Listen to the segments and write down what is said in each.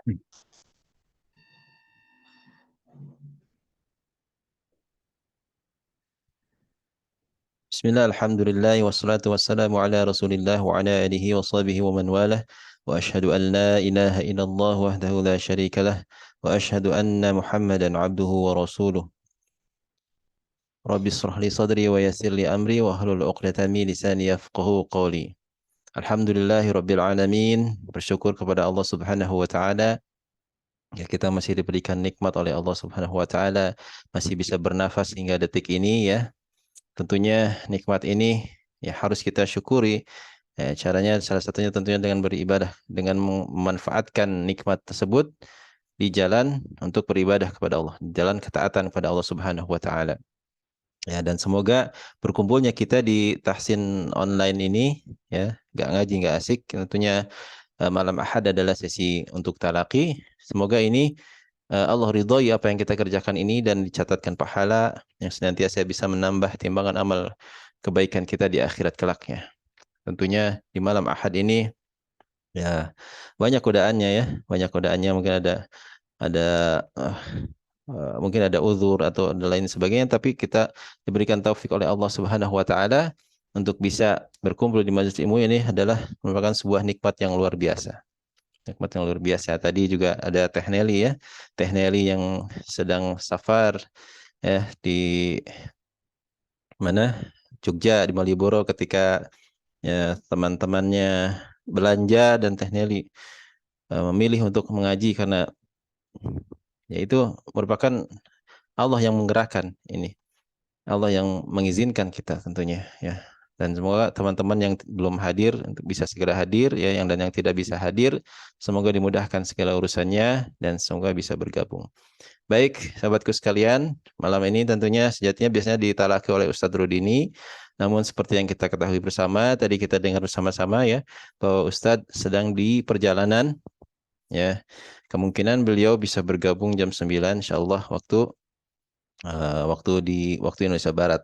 Bismillah, alhamdulillah, wassalatu wassalamu ala rasulillah wa ala alihi wa sahbihi wa man walah wa ashhadu an la ilaha illallah wahdahu la syarika lah wa ashhadu anna muhammadan abduhu wa rasuluh. Rabbi israh li sadri wa yassir li amri wa hlul 'uqdatam min lisani yafqahu qawli. Alhamdulillahi rabbil alamin, bersyukur kepada Allah Subhanahu wa taala ya, kita masih diberikan nikmat oleh Allah Subhanahu wa taala, masih bisa bernafas hingga detik ini ya. Tentunya nikmat ini ya harus kita syukuri. Caranya salah satunya tentunya dengan beribadah, dengan memanfaatkan nikmat tersebut di jalan untuk beribadah kepada Allah, di jalan ketaatan kepada Allah Subhanahu wa taala. Ya, dan semoga berkumpulnya kita di tahsin online ini ya, nggak ngaji nggak asik, tentunya malam Ahad adalah sesi untuk talaki. Semoga ini Allah ridhoi apa yang kita kerjakan ini dan dicatatkan pahala yang senantiasa bisa menambah timbangan amal kebaikan kita di akhirat kelak ya. Tentunya di malam Ahad ini ya banyak godaannya ya, banyak godaannya, mungkin ada uh, mungkin ada uzur atau ada lain sebagainya, tapi kita diberikan taufik oleh Allah Subhanahu wa taala untuk bisa berkumpul di majelis ilmu ini adalah merupakan sebuah nikmat yang luar biasa. Nikmat yang luar biasa. Tadi juga ada Teh Nelly ya. Teh Nelly yang sedang safar ya di mana? Jogja, di Malioboro, ketika ya teman-temannya belanja dan Teh Nelly memilih untuk mengaji karena ya itu merupakan Allah yang menggerakkan ini. Allah yang mengizinkan kita tentunya ya. Dan semoga teman-teman yang belum hadir untuk bisa segera hadir ya, yang dan yang tidak bisa hadir semoga dimudahkan segala urusannya dan semoga bisa bergabung. Baik, sahabatku sekalian, malam ini tentunya sejatinya biasanya ditalaki oleh Ustadz Rudini. Namun seperti yang kita ketahui bersama, tadi kita dengar bersama-sama ya, bahwa Ustadz sedang di perjalanan ya. Kemungkinan beliau bisa bergabung jam 9 insyaallah waktu Indonesia Barat.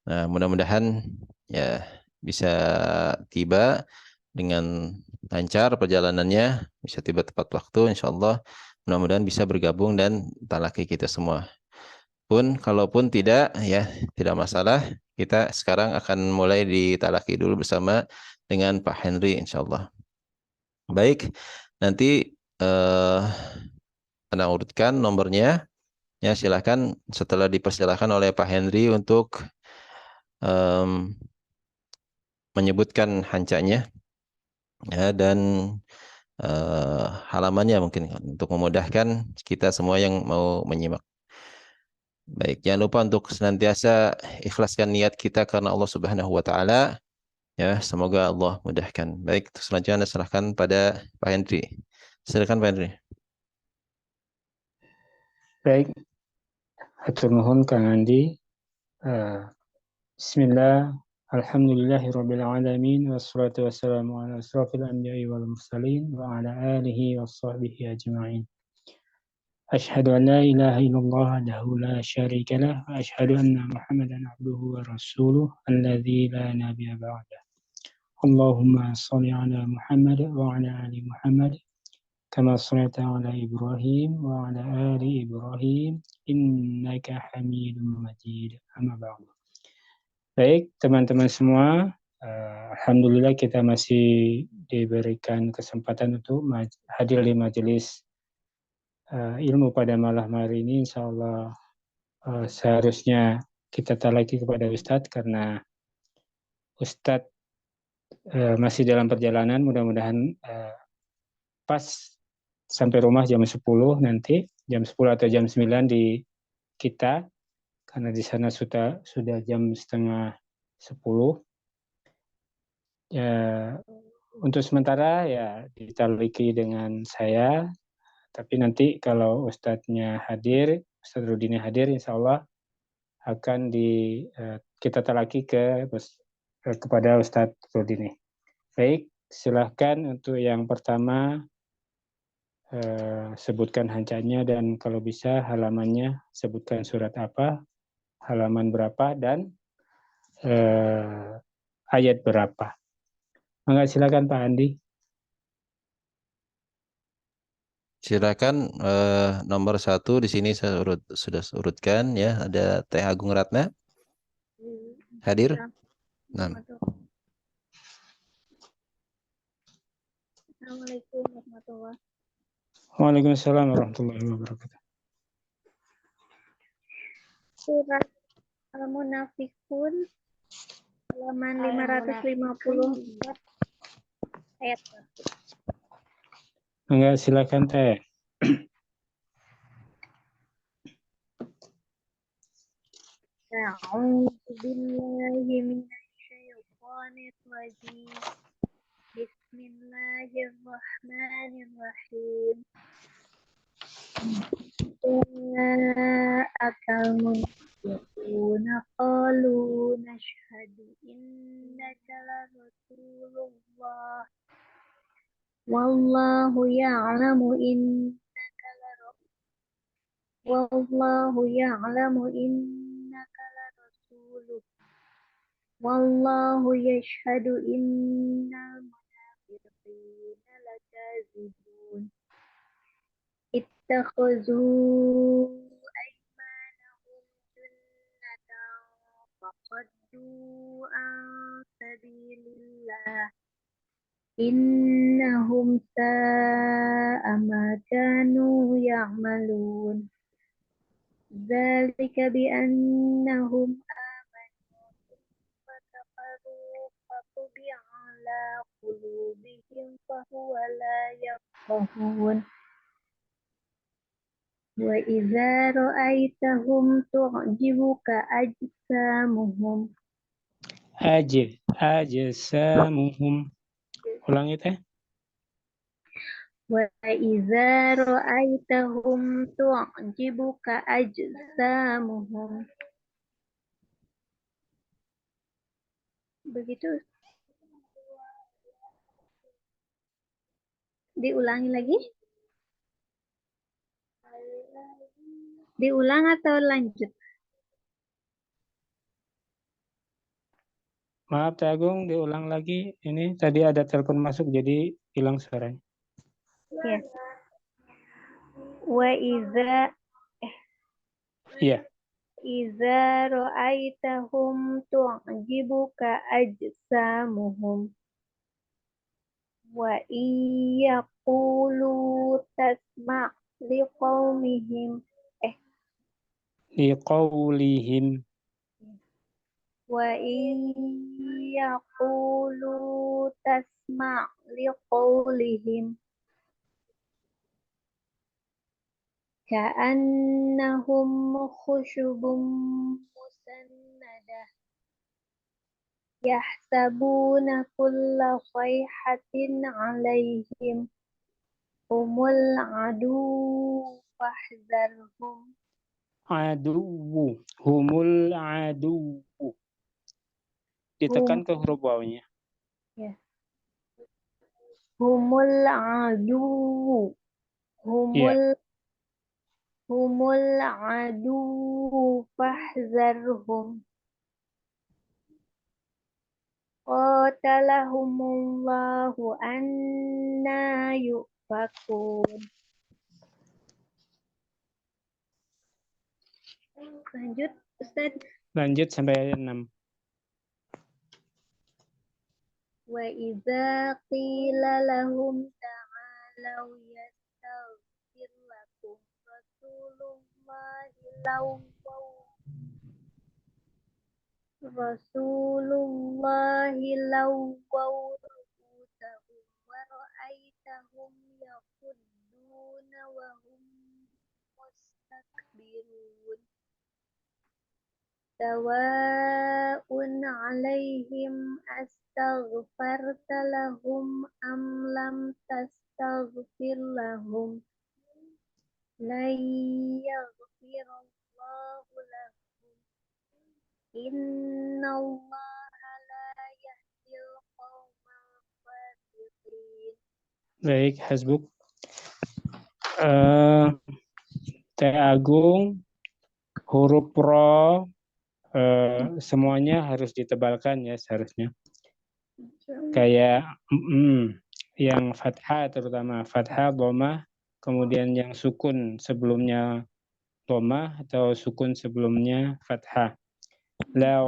Nah, mudah-mudahan ya bisa tiba dengan lancar perjalanannya, bisa tiba tepat waktu insyaallah. Mudah-mudahan bisa bergabung dan talaki kita semua. Pun kalaupun tidak ya tidak masalah. Kita sekarang akan mulai ditalaki dulu bersama dengan Pak Henry insyaallah. Baik, nanti eh Anda urutkan nomornya. Ya, silakan setelah dipersilahkan oleh Pak Henry untuk em, menyebutkan hancanya ya dan halamannya mungkin untuk memudahkan kita semua yang mau menyimak. Baik, jangan lupa untuk senantiasa ikhlaskan niat kita karena Allah Subhanahu wa taala ya, semoga Allah mudahkan. Baik, selanjutnya Anda serahkan pada Pak Henry. Silakan Pak Henry. Baik, hatur nuhun Kang Andi. Bismillah, alhamdulillahirabbil alamin, wassalatu wassalamu ala asrofil anbiya'i wal mursalin wa ala alihi washabbihi ajma'in. Asyhadu an la ilaha illallah wahdahu la syarika lah wa asyhadu anna Muhammadan abduhu wa rasuluh alladzi la nabiyya ba'dah. Allahumma shalli ala Muhammad wa ala ali Muhammad kama shallaita ala Ibrahim wa ala ali Ibrahim innaka Hamidum Majid. Amma ba'du. Baik, teman-teman semua, alhamdulillah kita masih diberikan kesempatan untuk hadir di majelis ilmu pada malam hari ini. Insya Allah seharusnya kita talaki kepada Ustadz karena Ustadz masih dalam perjalanan. Mudah-mudahan pas sampai rumah jam 10 nanti, jam 10 atau jam 9 di kita, karena di sana sudah jam setengah 10. Ya, untuk sementara ya ditaliki dengan saya, tapi nanti kalau Ustadznya hadir, Ustadz Rudini hadir, insya Allah akan kita talaki kepada Ustadz Rudini. Baik, silahkan untuk yang pertama sebutkan hancanya dan kalau bisa halamannya, sebutkan surat apa, halaman berapa, dan ayat berapa. Maka silakan Pak Andi. Silakan nomor 1 di sini saya sudah urutkan ya. Ada Teh Agung Ratna hadir. Nah, Assalamualaikum warahmatullahi wabarakatuh. Waalaikumsalam warahmatullahi wabarakatuh. Surat Al-Munafikun halaman 554 ayat 1. Enggak, silakan Teh. A'udzu billahi minasyaitonir rajim. Bismillahirrahmanirrahim. Ja'akal munafiquna qalu nashhadu innaka la rasulullah wallahu ya'lamu innaka la rasuluh wallahu yashhadu innal munafiqina lakazibun. Ittakhazu aymanahum junnatan faqaddu an sabilillah innahum sa'a ma kanu ya'malun. Dzalika bi annahum amanu thumma kafaru fatubi'a ala qulubihim fahuwa la yafqahun. Wa idza ra'aitahum tu'jibuka ajsamuhum. Ajsamuhum. Ulangi Teh. Wa idza ra'aitahum tu'jibuka ajsamuhum. Begitu. Diulangi lagi? Diulang atau lanjut? Maaf Teh Agung, diulang lagi. Ini tadi ada telepon masuk jadi hilang suaranya. Ya. Wa Iya. idza ra'aitahum tu'jibuka ajsamuhum. Wa iyaqulu tasma' liqaumihim. Liqaulihim. Wa iyaqulu tasma' liqaulihim. Ka'annahum khusyubun musannadah. Yahsabuna kulla sayhatin alaihim. Humul adu fahzarhum. Aduwu. Humul aduwu. Ditekan ke huruf wawunya. Ya. Humul adu. Humul adu fahzarhum. Qatalahumullahu anna yufakun. Lanjut Ustaz. Lanjut sampai ayat 6. Wa idza qila lahum ta'alau yastaghfir lakum Rasulullahi lawwaw ru'usahum wa ra'aitahum yaqudduna wa hum mustakbirun. Sawa'un 'alaihim astaghfarta lahum am lam tastaghfir lahum lan yaghfirallahu lahum innallaha la yahdil qaumal fasiqin. Baik, Hasbuk. Teh Agung, huruf ro semuanya harus ditebalkan ya seharusnya. Kayak yang fathah terutama fathah, dhammah, kemudian yang sukun sebelumnya dhammah atau sukun sebelumnya fathah. La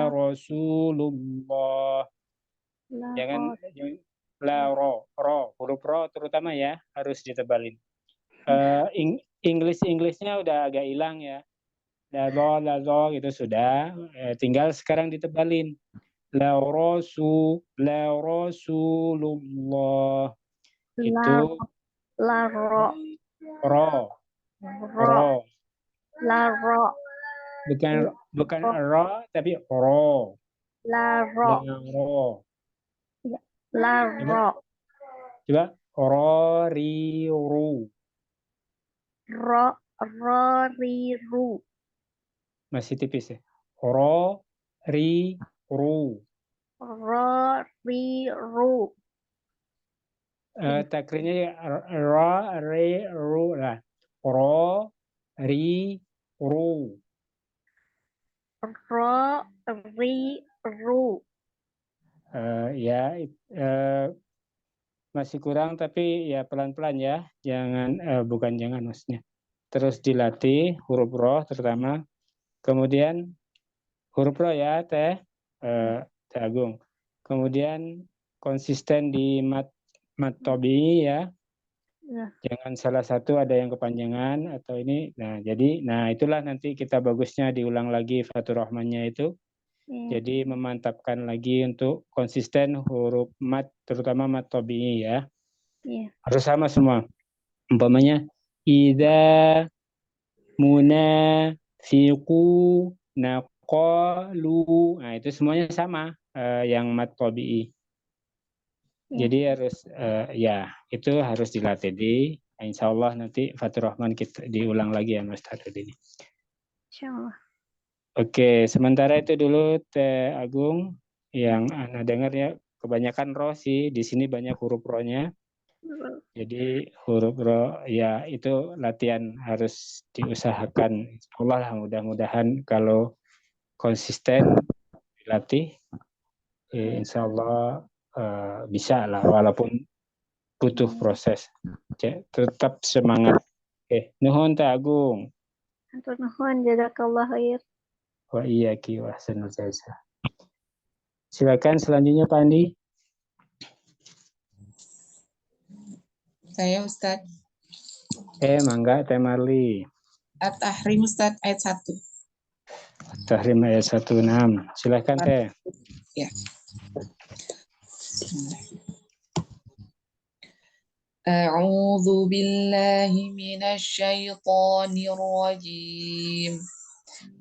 Rasulullah. Jangan huruf ro terutama ya harus ditebalin. Englishnya udah agak hilang ya. La gitu sudah. Tinggal sekarang ditebalin. La Rasulullah. Itu Laro. ro. Laro. Bukan ro tapi ro. Laro. Laro. Coba ro ri ru. Riru. Masih tipis ya. Ro ri ru. Riru. Takrirnya ro ri ru lah. Ro ri ru. Riru. Masih kurang tapi ya pelan-pelan ya. Bukan jangan maksudnya. Terus dilatih huruf ro terutama. Kemudian huruf ro ya Teh Agung. Kemudian konsisten di mat tobi ya. Jangan salah satu ada yang kepanjangan atau ini. Nah itulah nanti kita bagusnya diulang lagi Fathur Rahmannya itu. Jadi memantapkan lagi untuk konsisten huruf mat terutama mat tobi ya. Harus sama semua. Umpamanya idza munafiqu naqalu. Nah itu semuanya sama yang mat tobi. Jadi harus itu harus dilatih insya Allah nanti Fathur Rahman kita diulang lagi ya Mas Tarud ini. Insya Allah. Oke, sementara itu dulu Teh Agung yang Ana dengar ya kebanyakan ro sih di sini banyak huruf ro-nya. Jadi huruf ro ya itu latihan harus diusahakan. Insya Allah lah mudah-mudahan kalau konsisten dilatih insya Allah bisa lah walaupun butuh proses. Tetap semangat. Oke, nuhun Teh Agung. Hatur nuhun, jazakallah khair. Wa iyyaki wa ahsanul jazaa. Silakan selanjutnya Pak Andi. Saya Ustaz. Mangga Teh Marli. At-Tahrim Ustaz ayat 1. At-Tahrim ayat 16. Silakan Teh. Ya. A'udzu billahi minasyaitonir rajim.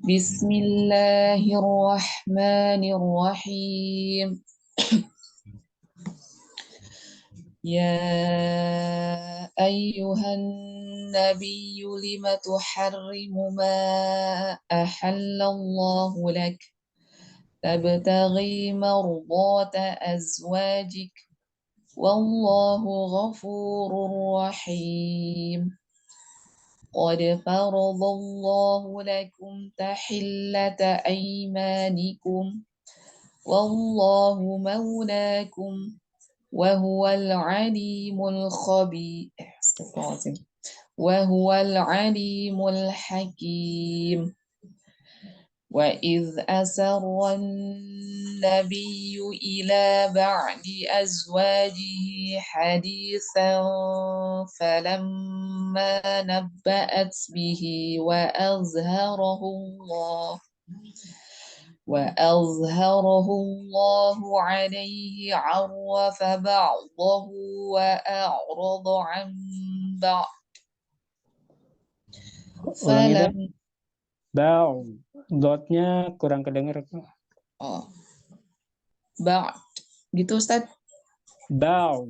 Bismillahirrahmanirrahim. Ya ayyuhan nabiyyu lima tuharrimu ma ahallallahu lak tabtaghi mardata azwajik wallahu ghafurur rahim. Qad faradallahu lakum tahillata aymanikum wallahu maulakum wa huwal alimul khabir. Astagfirullahaladzim. Wa huwal alimul hakim. Wa idh asarra an-nabiyyu ila ba'di azwajihi hadithan falamma nabba'at bihi wa أظهره الله عليه عرف بعضه وأعرض عن بعض Dotnya kurang kedengar. Ba'd gitu Ustaz. Ba'd.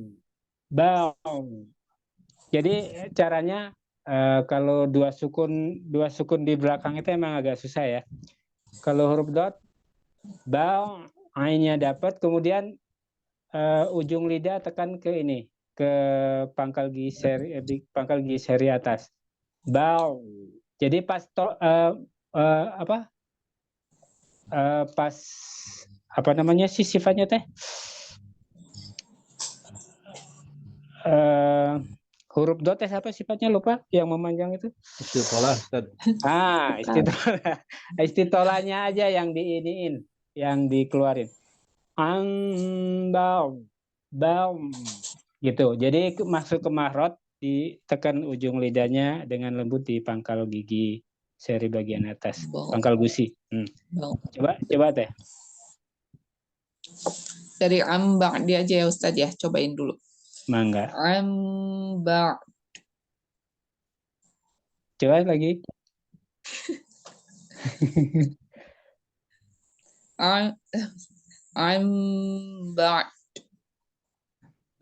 Jadi caranya kalau dua sukun di belakang itu emang agak susah ya. Kalau huruf dot, ba, ainnya dapat, kemudian ujung lidah tekan ke ini, ke pangkal seri atas. Ba. Jadi pas pas apa namanya sih sifatnya Teh? Huruf dot apa sifatnya lupa yang memanjang itu? Istiqolah, Ustaz. Istitolah. Istitolahnya aja yang diiniin, yang dikeluarin. Bau, bau, gitu. Jadi masuk ke mahrot, ditekan ujung lidahnya dengan lembut di pangkal gigi seri bagian atas, pangkal gusi. Coba teh. Dari ambak dia aja ya Ustadz ya, cobain dulu. Mangga. Ambak. Coba lagi. Ambak.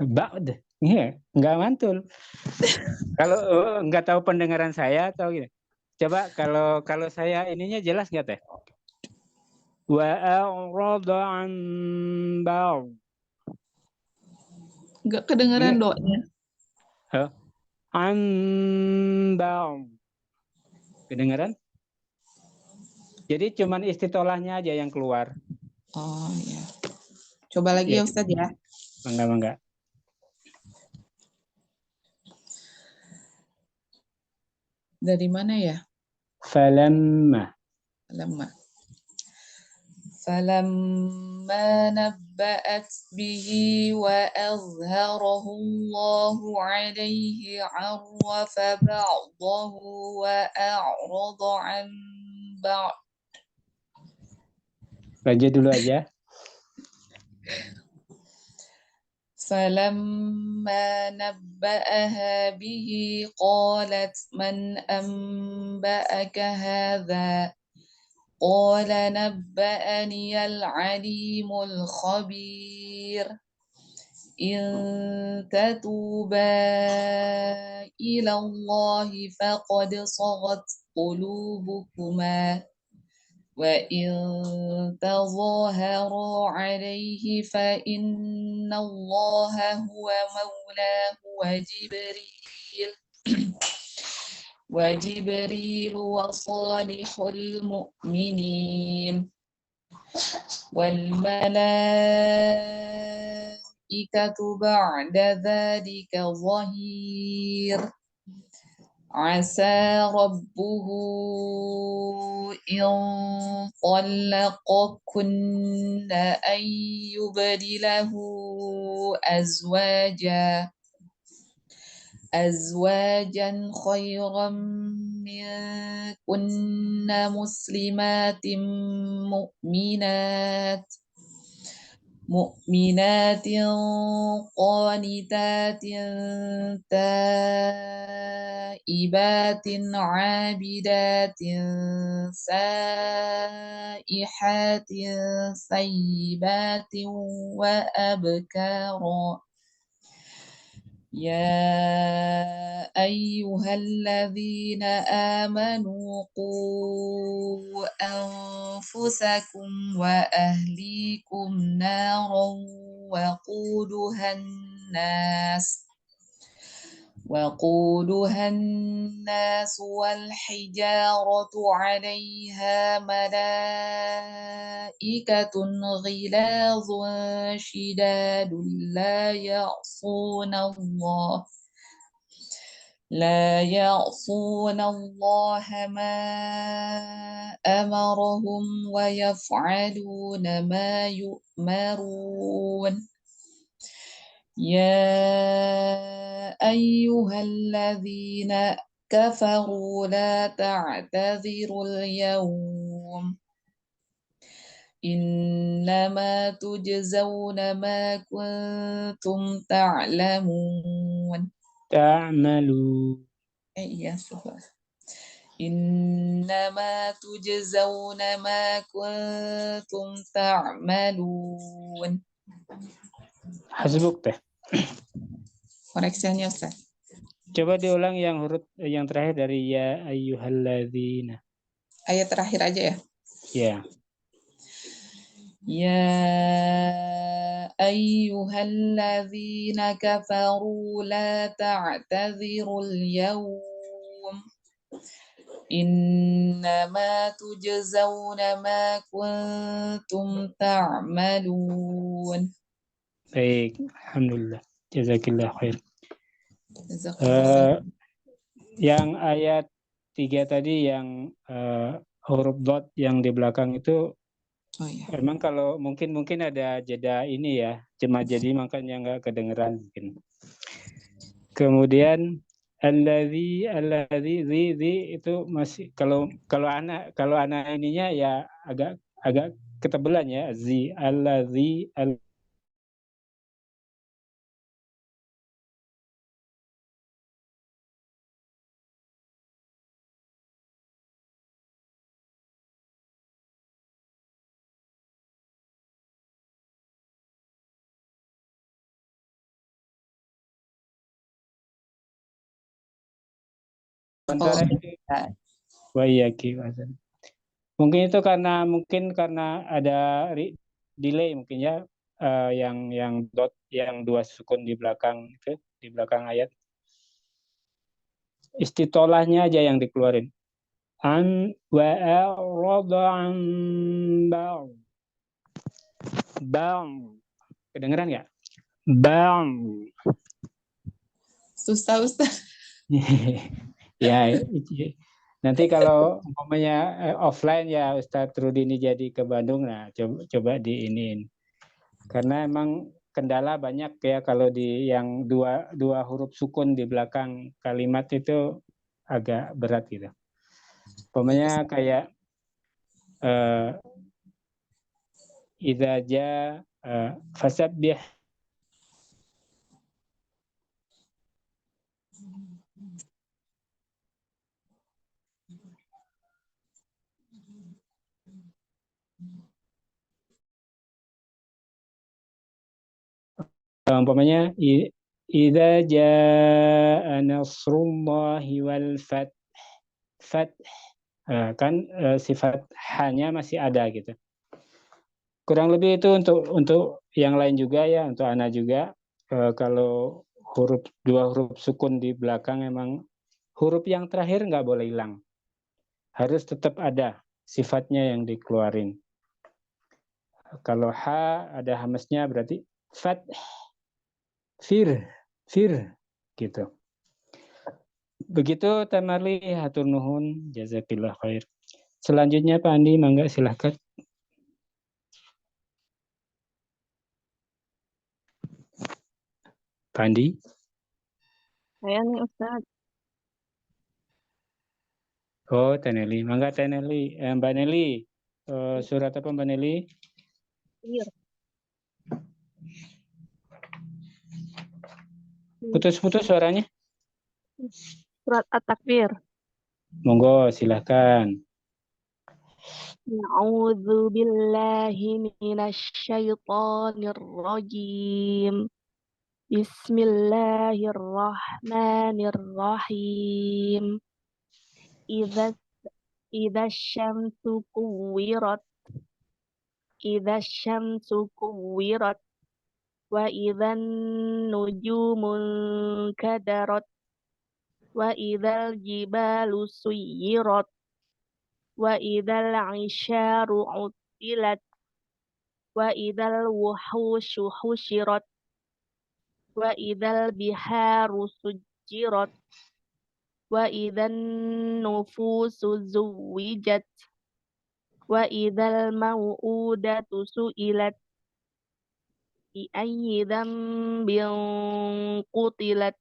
Ba'd. Iya, nggak mantul. Kalau nggak tahu pendengaran saya atau gini. Coba kalau saya ininya jelas nggak teh? Wa a'rada an ba'd. Nggak kedengeran doanya. An ba'd. Kedengeran? Jadi cuman istitolahnya aja yang keluar. Oh ya. Coba lagi ya Ustadz ya. Mangga. Dari mana ya? Falamma. فلما نبأت به وأظهره الله عليه عرف بعضه وأعرض عن بعض. Baca dulu aja. فلما نبأها به قالت من أنبأك هذا قال نبأني العليم الخبير إن تتوبا إلى الله فقد صغت قلوبكما وإن تظاهرا عليه فإن الله هو مولاه وجبريل وصالح المؤمنين والملائكة بعد ذلك ظهير عسى ربه إن طلقكن أن يبدله أزواجا خيرا منكن مسلمات مؤمنات قانتات تائبات عابدات سائحات ثيبات وأبكارا يا أيها الذين آمنوا قوا أنفسكم وأهليكم نارا وقودها الناس والحجارة عليها ملائكة غلاظ شداد لا يعصون الله ما أمرهم ويفعلون ما يؤمرون يا أيها الذين كفروا لا تعتذروا اليوم إنما تجزون ما كنتم تعملون إنما تجزون ما كنتم تعملون. Hasbuk teh. Koreksinya Ustaz. Coba diulang yang huruf yang terakhir dari ya ayyuhalladzina. Ayat terakhir aja ya. Ya. Ya ayyuhalladzina kafaru la ta'tadzirul yawm innama tujzawna ma kuntum ta'malun. Baik, alhamdulillah. Jazakillah khair. Jazakallah. Yang ayat 3 tadi yang huruf dot yang di belakang itu Oh ya. emang kalau mungkin ada jeda ini ya, cuma jadi makanya nggak kedengeran mungkin. Kemudian zi itu masih kalau anak ininya ya agak ketebelan ya, allazi sementara itu wa iyyaki wa'adzan. Mungkin itu karena ada delay mungkin ya, yang dot yang 2 sukun di belakang itu di belakang ayat. Istitolahnya aja yang dikeluarin. An wa a'rada an bang. Kedengeran nggak? Bang. Susah Ustaz. Ya, nanti kalau umpamanya offline ya Ustadz Rudini jadi ke Bandung, nah coba diiniin. Karena emang kendala banyak ya kalau di yang dua huruf sukun di belakang kalimat itu agak berat gitu. Umpamanya kayak idza ja fasabbih. Umpamanya idza jaa nasrullahi wal fath. Kan sifat hanya masih ada gitu. Kurang lebih itu untuk yang lain juga ya, untuk Ana juga. Kalau dua huruf sukun di belakang emang huruf yang terakhir nggak boleh hilang. Harus tetap ada sifatnya yang dikeluarin. Kalau H ada hamesnya berarti fat, fir gitu. Begitu Tamarli, hatur nuhun, jazakillah khair. Selanjutnya Pak Andi, mangga silahkan. Pak Andi. Saya nih Ustaz. Oh, Teh Nelly. Mangga Teh Nelly. Mbak Nelly. Surat apa Mbak Nelly? Iya. Putus-putus suaranya. Surat At-Takbir. Monggo, silahkan. A'udzu billahi minasyaitonir rajim. Bismillahirrahmanirrahim. Idza syamsu kuwirat. Idza syamsu kuwirat. Wa idzan nujumun kadarat. Wa idzal jibalu suyirat. Wa idzal 'isyaru 'uttilat. Wa idzal wuhusyu husyirat. Wa idzal biharu sujjirat. Wa idzan nufusu zuwijat. Wa idzal mau'udatu su'ilat. Bi ayyi dzambin qutilat.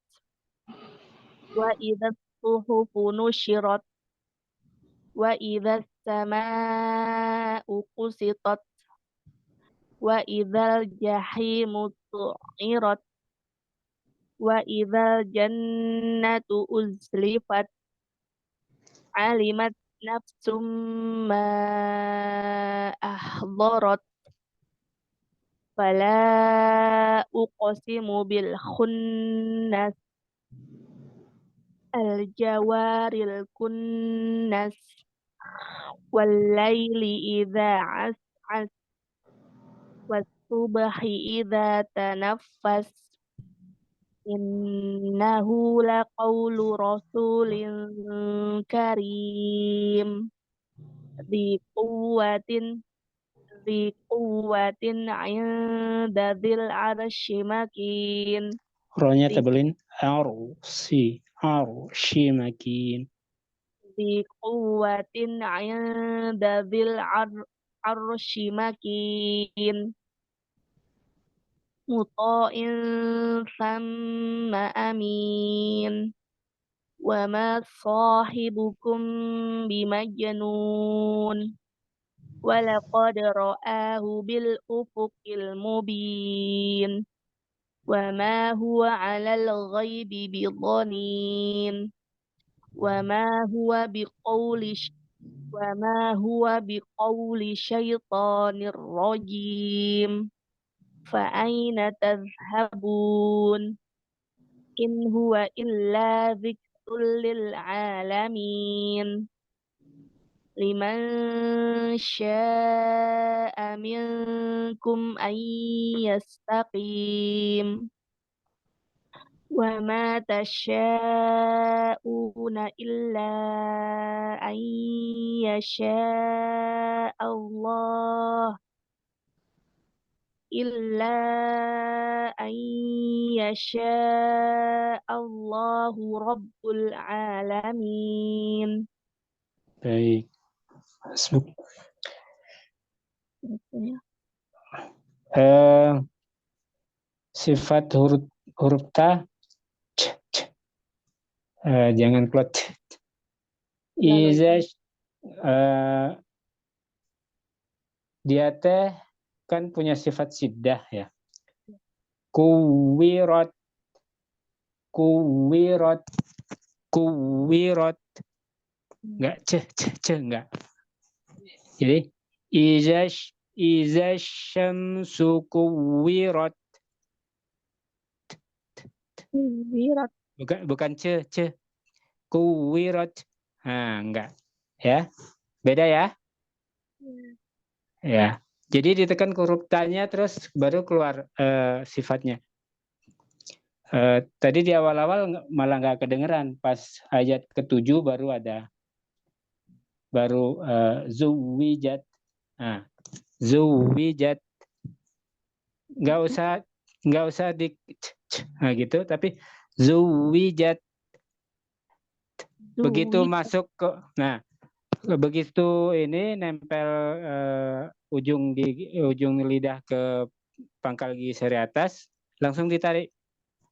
Wa idzas suhufu nusyirat. Wa idzas samaa'u qusitat. Wa idzal jahimu su'irat. Wa idzal jannatu uzlifat. Alimat nafsum ma ahdarat. Fala uqsimu bil khunnas. Al jawaril kunnas. Wal laili idza as'as. Was subhi idza tanaffas. Innahu laqawlu rasulin karim. Dzi quwwatin 'inda dzil 'arsy makin. Ronya Di tebelin. Arshi makin. di quwwatin 'inda dzil arsy makin. Muta'in thamma amin. Wa ma sahibukum bimajnun. Walaqad ra'ahu bil ufuqil mubin. Wa ma huwa 'alal ghaibi bidhanin. Wa ma huwa biqauli syaitanir rajim. Fa aina tadhhabun? In huwa illa dzikrul lil alamin. Liman syaa'a minkum an yastaqim. Wa ma tasyaa'una illa an yasha' Allah Allahu Rabbul Alamin. Baik. Sifat huruf ta, jangan klot. Iza dia teh kan punya sifat siddah ya. Kuwirat, enggak enggak. Jadi iza syamsu kuwirat. Bukan kuwirat. Enggak. Ya. Beda ya? Ya. Jadi ditekan huruf ta-nya terus baru keluar sifatnya. Tadi di awal-awal malah nggak kedengeran, pas ayat ke-7 baru ada, zuwijat. Nah, zuwijat nggak usah di gitu, tapi zuwijat. Begitu masuk ke, nah begitu ini nempel ujung lidah ke pangkal gigi seri atas, langsung ditarik.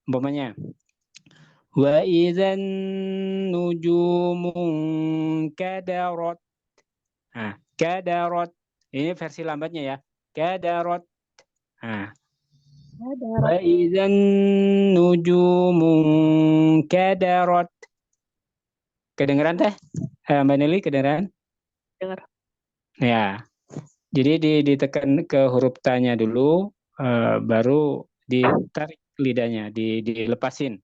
Umpamanya wa idzan nujumun kadarat. Nah, kadarat ini versi lambatnya ya. Kadarat. Nah, wa idzan nujumun kadarat. Kedengeran teh? Mbak Nelly kedengeran? Dengar. Ya. Jadi ditekan ke huruf ta-nya dulu, baru ditarik lidahnya, dilepasin.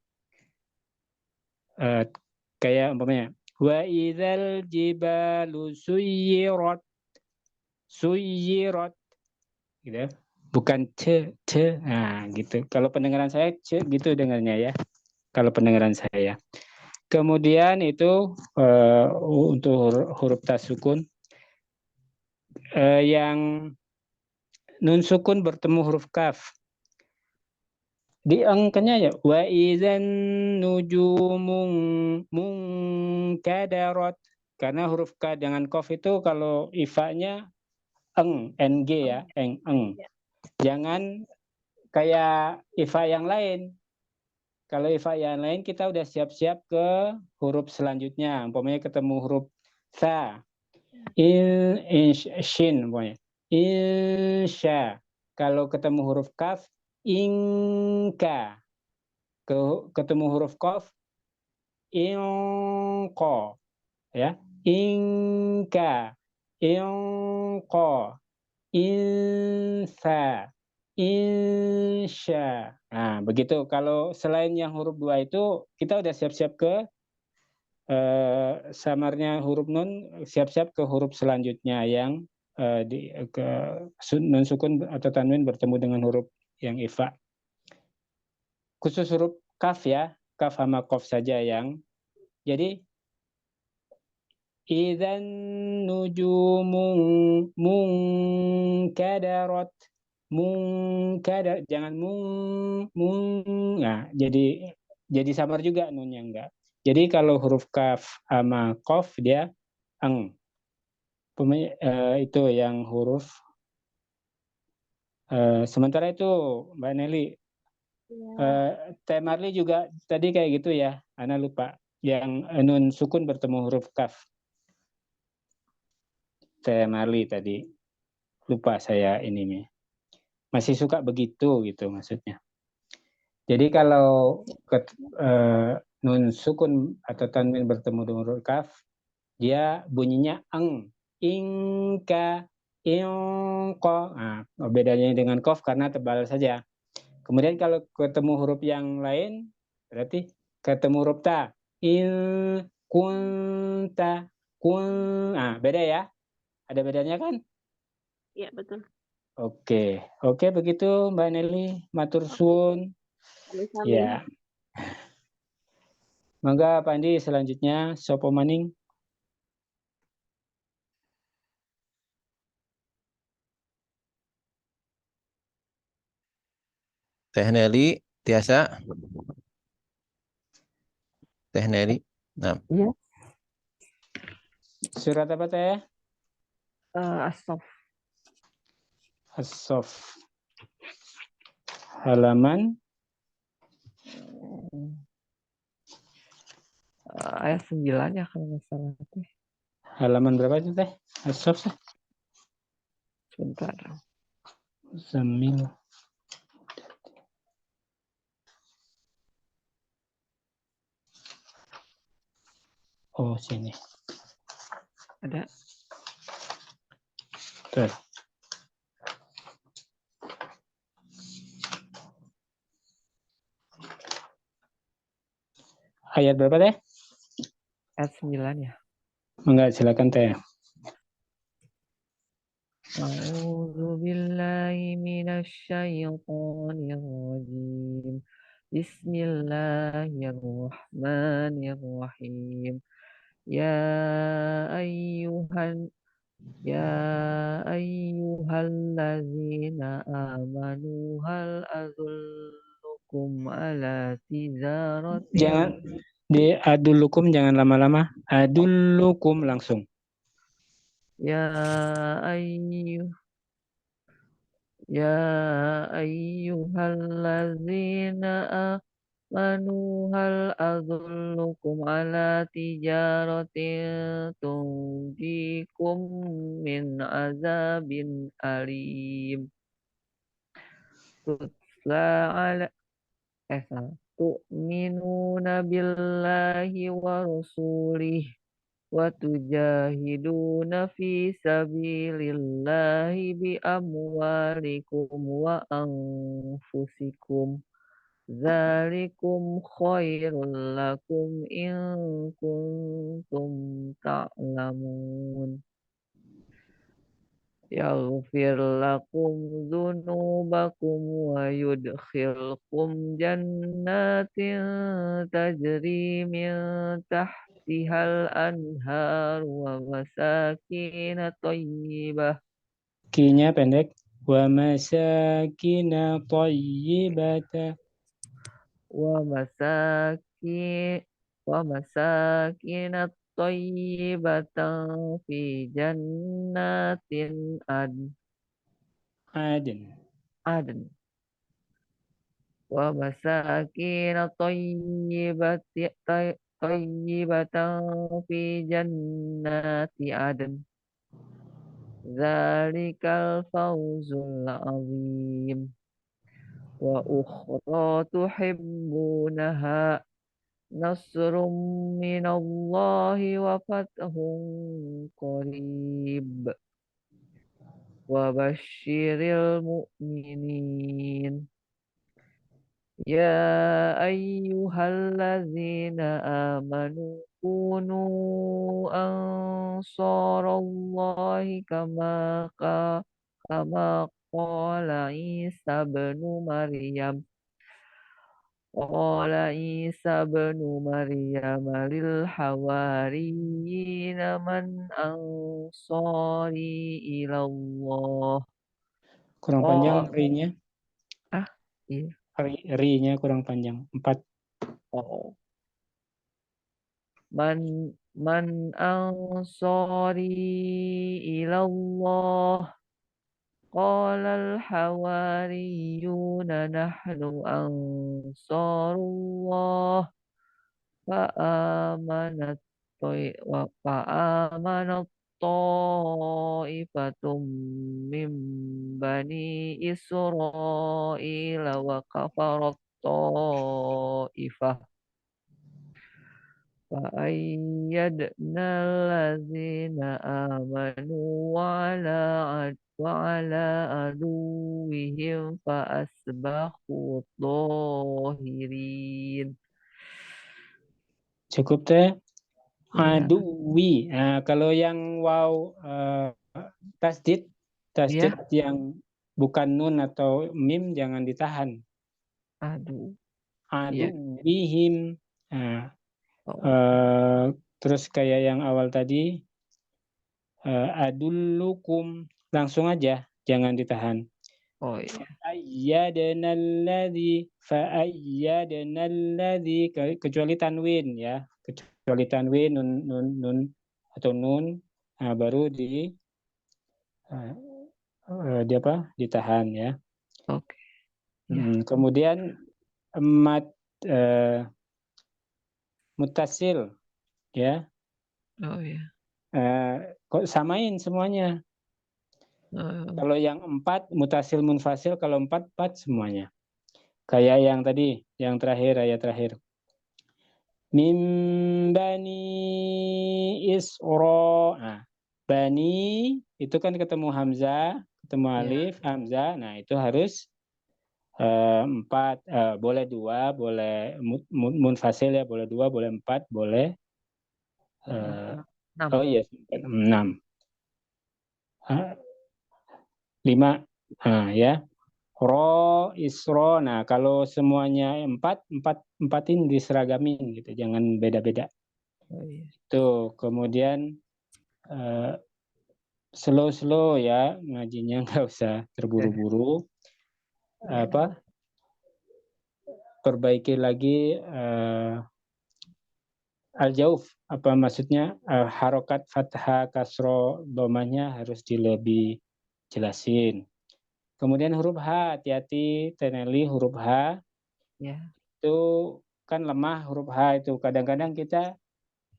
Kayak umpamanya wa idzal jibalu suyirat gitu. Bukan nah gitu. Kalau pendengaran saya gitu dengarnya ya. Kalau pendengaran saya. Kemudian itu untuk huruf ta sukun yang nun sukun bertemu huruf kaf. Di angkanya ya wa idzan nujumun munkadarat, karena huruf k dengan qaf itu kalau ifanya ng ya, eng. Jangan kayak ifa yang lain. Kalau ifa yang lain kita udah siap-siap ke huruf selanjutnya, umpamanya ketemu huruf sa, shin umpamanya, insya. Kalau ketemu huruf kaf, ingka. Ketemu huruf qaf, ingko, ya, ingka, ingko, insa, insya. Nah, begitu. Kalau selain yang huruf 2 itu, kita udah siap-siap ke samarnya huruf nun, siap-siap ke huruf selanjutnya yang nun sukun atau tanwin bertemu dengan huruf yang ifa. Khusus huruf kaf ya, kaf sama qaf saja yang jadi idzan nujumun munkadarat. Munkadar, jangan mung. Nah, jadi samar juga nunnya enggak. Jadi kalau huruf kaf sama kof dia eng. Itu yang huruf. Sementara itu Mbak Nelly, Ya. Teh Marli juga tadi kayak gitu ya. Ana lupa. Yang nun sukun bertemu huruf kaf. Teh Marli tadi lupa saya ini nih. Masih suka begitu gitu maksudnya. Jadi kalau nun sukun atau tanwin bertemu dengan huruf kaf, dia bunyinya eng, ingka, ingko. Nah, bedanya dengan kof karena tebal saja. Kemudian kalau ketemu huruf yang lain, berarti ketemu huruf ta, il, kunta, kun. Nah, beda ya? Ada bedanya kan? Ya, betul. Oke begitu Mbak Nelly, matur suwun. Sami-sami. Ya, mangga Pak Andi selanjutnya sopo maning. Teh Nelly, tiasa. Teh Nelly. Nah, Iya, Surat apa teh? As-Saff. As-Saff. Halaman Ayat 9 ya kalau nggak salah teh. halaman berapa itu teh? As-Saff. Sebentar. Zamil. Oh, sini. Ada. Tuh. Ayat berapa teh? Ayat 9 ya. Enggak, silakan teh. A'udzu billahi minasy syaithanir rajim. Bismillahirrahmanirrahim. Ya ayyuhan Ya ayyuhallazina amanu hal adullukum ala Jangan tijaratin di adulukum, jangan lama-lama. Adulukum langsung. ya ayyuh ya ayyuhallazina amanu hal adullukum ala tijaratin tunjikum min azabin alim tutla ala tu'minuna billahi wa rasulih wa tujahiduna fi sabilillahi bi amwalikum wa anfusikum zalikum khairul lakum in kuntum ta'lamun yaghfir lakum dzunubakum wa yudkhilkum jannatin tajri min tahtihal anhar wa masakin thayyibah Kinya pendek. Wa masakina thayyibata. wa masakin thayyibatan fi jannatin Adn. adn wa masakin thayyibatan fi jannati adn zalikal fawzul azim wa ukhra tuhibbunaha nasrum minallahi wa fathun qarib wa basyiril mu'minin ya ayyuhallazina amanu kunu ansarallahi kama qala Isa bin Maryam lil hawariyina man ansari ilallah Kurang Oh, panjang ri-nya. iya. Ri-nya kurang panjang. 4. Oh. Man ansari ilallah. Qala al-hawariyuna nahnu ansarullah. Fa'amanat fa'amanat ta'ifatum min bani Israila wa kafarat ta'ifah. فأيدنا الذين آمنوا وعلى عدوهم فأصبحوا ظاهرين. Cukup teh. Ya, Aduwi. Nah, kalau yang waw tasdid ya, yang bukan nun atau mim jangan ditahan. aduh, ya, Aduwihim. Nah, oh, terus kayak yang awal tadi, adullukum, langsung aja, jangan ditahan. oh iya, Fa'ayyadnalladzi, kecuali tanwin ya, kecuali tanwin nun atau nun, baru di apa ditahan ya. oke, ya, Kemudian mutasil ya, oh ya, kok samain semuanya. oh, Kalau yang 4 mutasil munfasil, kalau 4 semuanya. Kayak yang tadi, yang terakhir, ayat terakhir. Mim bani isro. Nah, bani itu kan ketemu hamzah, ketemu ya, alif, hamzah. Nah, itu harus 4, boleh 2, boleh munfasil ya, boleh 2, boleh 4, boleh enam, iya 6. 5 ya. Ro, isro. Nah, kalau semuanya 4 empatin diseragamin gitu, jangan beda-beda. oh iya, Tuh, kemudian slow ya ngajinya, nggak usah terburu-buru. ya, Apa? Perbaiki lagi al-jauf. Apa maksudnya? Harokat fathah kasro domanya harus lebih jelasin. Kemudian huruf H, hati-hati Teneli, huruf H ya, itu kan lemah huruf H itu. Kadang-kadang kita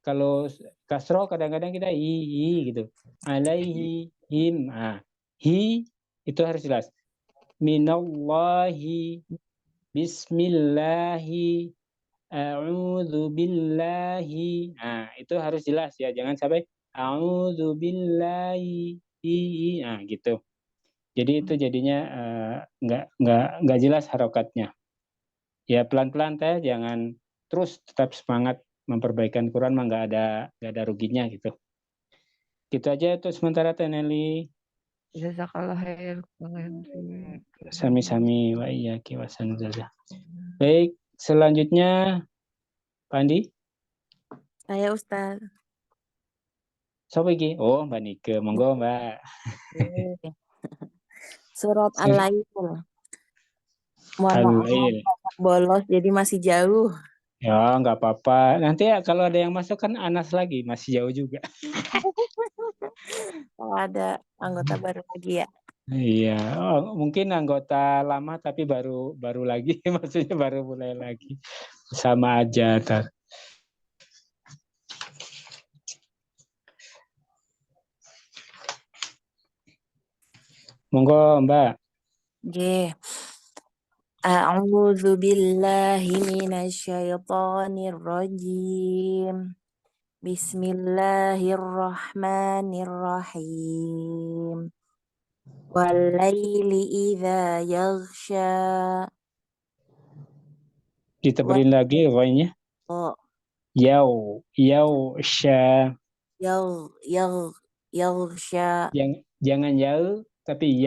kalau kasro kadang-kadang kita i gitu. Alaihi him. Hi itu harus jelas. Minallahi, bismillahi, a'udzu billahi. Nah, itu harus jelas ya. Jangan sampai a'udzu billahi. Nah, gitu. Jadi itu jadinya nggak jelas harokatnya. Ya pelan-pelan teh, jangan terus tetap semangat memperbaikan Quran, mah nggak ada ruginya gitu. Gitu aja itu sementara Teh Nelly. jazakallah khair, Bang Henry. Sami-sami wa iyyaki wa sanzaza. Baik, selanjutnya Pak Andi. Saya Ustaz. Siapa iki? Oh, Mbak Nike. Monggo, Mbak. Surat Al-Lail. Mohon maaf Al-Lail. bolos jadi masih jauh. Ya, nggak apa-apa. Nanti ya, kalau ada yang masuk kan Anas lagi, masih jauh juga. Kalau ada anggota baru lagi ya. Iya, mungkin anggota lama tapi baru lagi, maksudnya baru mulai lagi. Sama aja, tar. Monggo, Mbak. Oke. A'udzu billahi minasyaitonir rajim. Bismillahirrahmanirrahim. Walaili idza yaghsha. Diteberin lagi pokoknya. Yaghsha. Yaghsha. Jangan tapi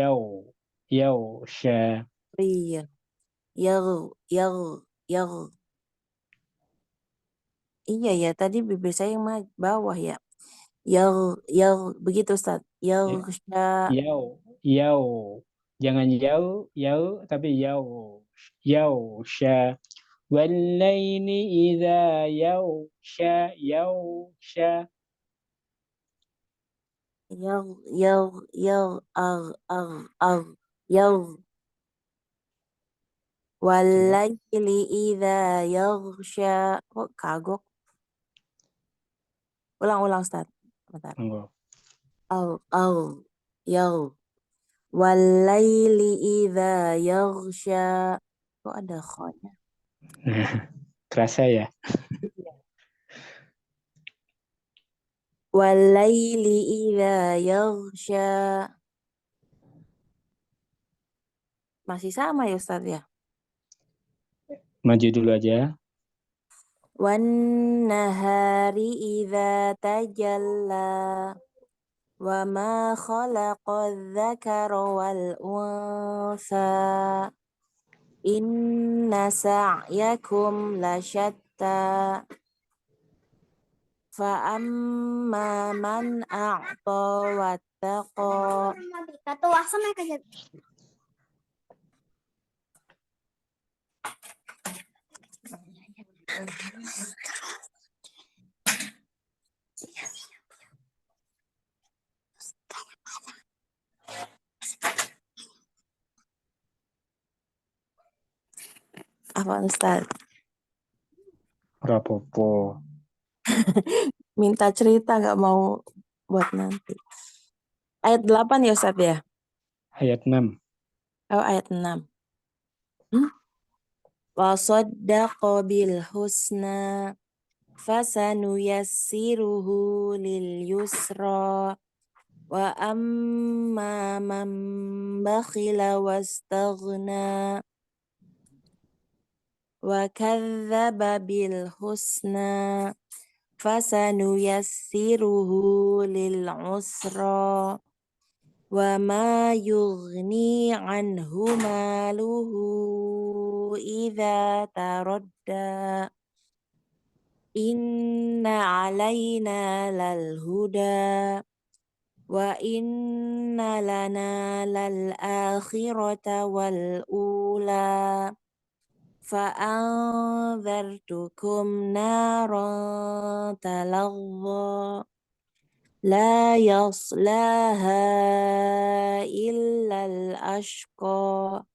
yaghsha. Iya. Iya ya, tadi bibir saya yang bawah ya. Begitu Ustaz. Yaghsha. Yaw. Jangan yau tapi yausha. Wal-laili idza yausha. يغ Coba. والليل إذا يغشى. Kok kagok? Ulang Ustaz. Bentar. Monggo. Yaw. Walaili idza yaghsha. Kok ada khonya? Nah, kerasa ya. Walaili idza yaghsha. Masih sama ya Ustaz ya? Maju dulu aja. Wan nahari idza tajalla. Wa ma khalaqadz dzakara wal unsa. Inna sa'yakum lasyatta. Fa'amma man a'ta wattaqa. Apa Ustaz? Rapopo. Minta cerita nggak mau buat nanti. Ayat 8 ya Ustaz ya? Ayat 6. Oh, ayat 6. Wa saddaqa bil husna fasanuyassiruhu lil yusra wa amma man bakhila wastaghna wa kadzdzaba bil husna fasanuyassiruhu lil usra wa ma yughni anhu maluhu idza taradda inna alaina lal huda wa inna lana lal akhirata wal ula fa anzartukum naran talazza la yaslaha illal ashqa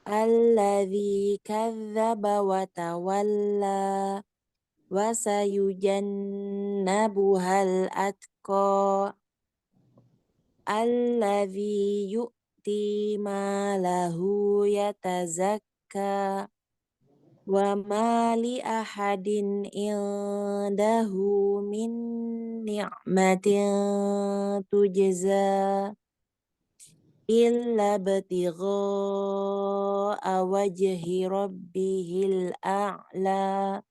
alladzi kadzdzaba wa tawalla wa sayujannabuhal atqa alladzi yu'ti malahu yatazakka wa ma li ahadin indahu min ni'matin tujza illa batigha'a wajhi rabbihil a'la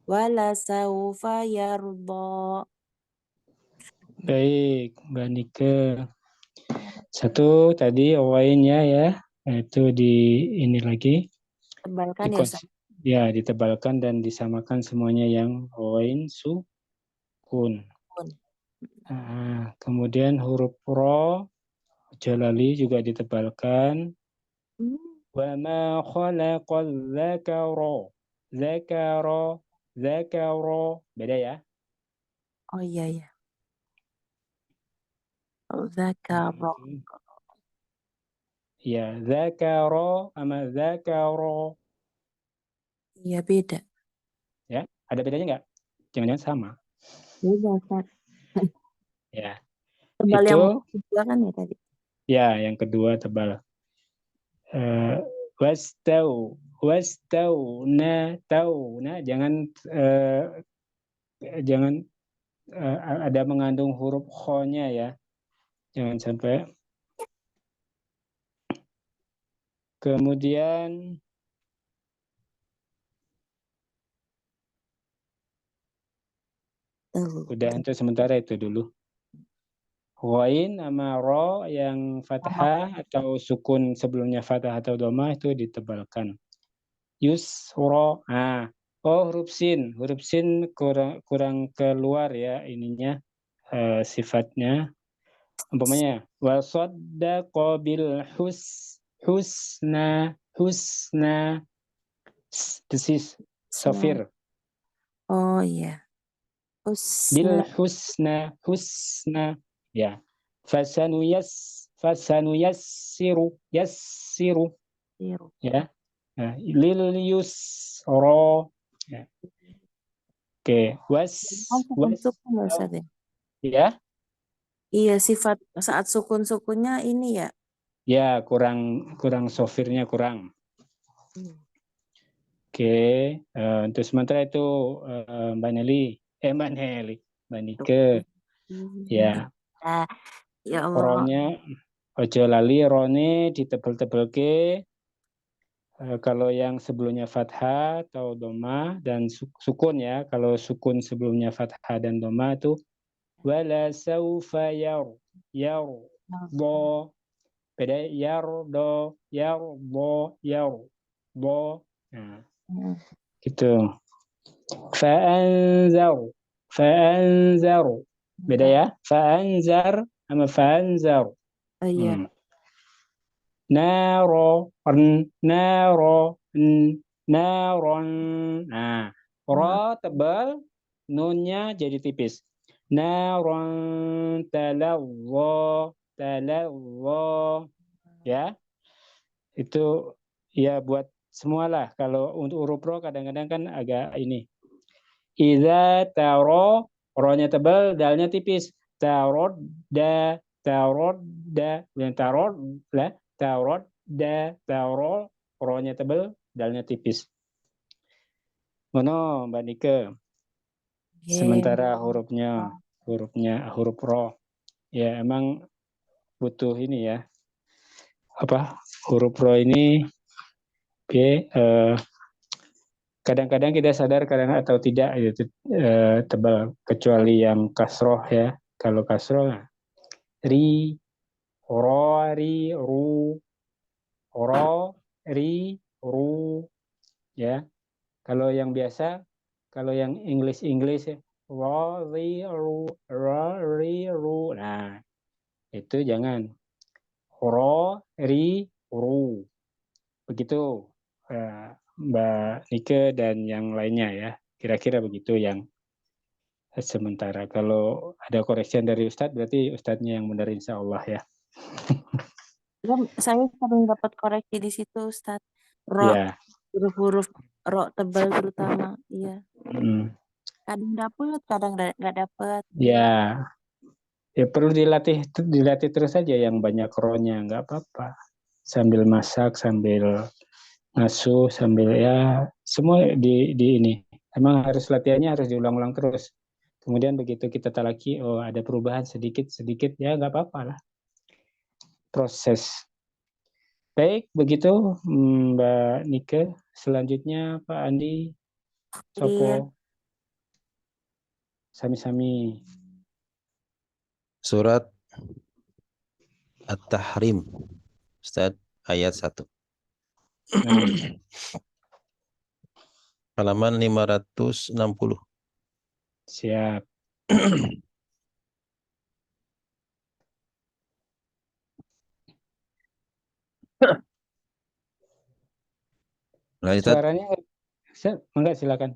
wala saufa yarda. Baik, Mbak Nike. Satu tadi awalnya ya, itu ini lagi. Tebalkan ya Ustaz. Ya, ditebalkan dan disamakan semuanya yang wain sukun. Nah, kemudian huruf ro jalali juga ditebalkan. Wa ma khalaqal zakara. Beda ya? Oh iya. Zakara. Ya, zakara sama zakara. Iya beda. Ya, ada bedanya nggak? Jangan-jangan sama. Beda Ustaz. Ya. Tebal Itu, yang kedua kan ya tadi. ya, yang kedua tebal. Tauna, jangan ada mengandung huruf kho-nya ya. Jangan sampai. Kemudian udah untuk sementara itu dulu. Ghain sama ro yang fathah atau sukun sebelumnya fathah atau dhamma itu ditebalkan. Yusro. Huruf sin. Huruf sin kurang keluar ya ininya sifatnya. Umpamanya wa saddaqa bil husna. This is Sofir. Oh iya. Bil Husna. husna. Ya. Fasanuyassiru. Yassiru. Ya. Nah, lil yusra. Ya. Oke. Sukun ya Ustaz ya? Ya. Iya, sifat saat sukun-sukunnya ini ya. Ya, kurang sofirnya kurang. Oke, untuk sementara itu Mbak Nike, ya, Ya Allah. ronya ojo lali rone ditebel-tebel ke. Kalau yang sebelumnya fathah atau doma dan sukun ya, kalau sukun sebelumnya fathah dan doma itu wala saufa bo, beda bo. Nah, gitu. Fa'anzaru. Beda ya. Fa'anzar sama fa'anzaru. Oh iya. Naron. Nah, ro tebal, nunnya jadi tipis. Naron talawwa. Ya. Itu ya buat semualah. Kalau untuk huruf ro kadang-kadang kan agak ini. Iza taro, ro-nya tebal, dalnya tipis. Tarod da, yang tarod da, ro-nya tebal, dalnya tipis. Mana Mbak Nike? Sementara huruf ro. Ya emang butuh ini ya. Huruf ro ini kadang-kadang kita sadar kadang atau tidak itu tebal, kecuali yang kasroh ya. Kalau kasroh ri, ru, ru ya. Kalau yang biasa, kalau yang English ya, ru. Nah, itu jangan ru. Begitu Mbak Nike dan yang lainnya ya. Kira-kira begitu yang sementara. Kalau ada koreksi dari Ustadz, berarti Ustadznya yang benar insya Allah ya. Ya, saya sering dapat koreksi di situ Ustadz. Ya. Huruf-huruf ro tebal terutama. Iya. Kadang dapet, kadang nggak dapet. Ya. Ya perlu dilatih terus saja yang banyak ro-nya, nggak apa-apa. Sambil masak, sambil ngasuh, sambil ya semua di ini. Emang harus latihannya harus diulang-ulang terus. Kemudian begitu kita talaki, oh ada perubahan sedikit ya nggak apa-apa lah. Proses. Baik, begitu Mbak Nike. Selanjutnya Pak Andi, Sopo, sami-sami. Surat At-Tahrim, Ustaz, ayat 1. Halaman 560. Siap. Suaranya enggak, silakan.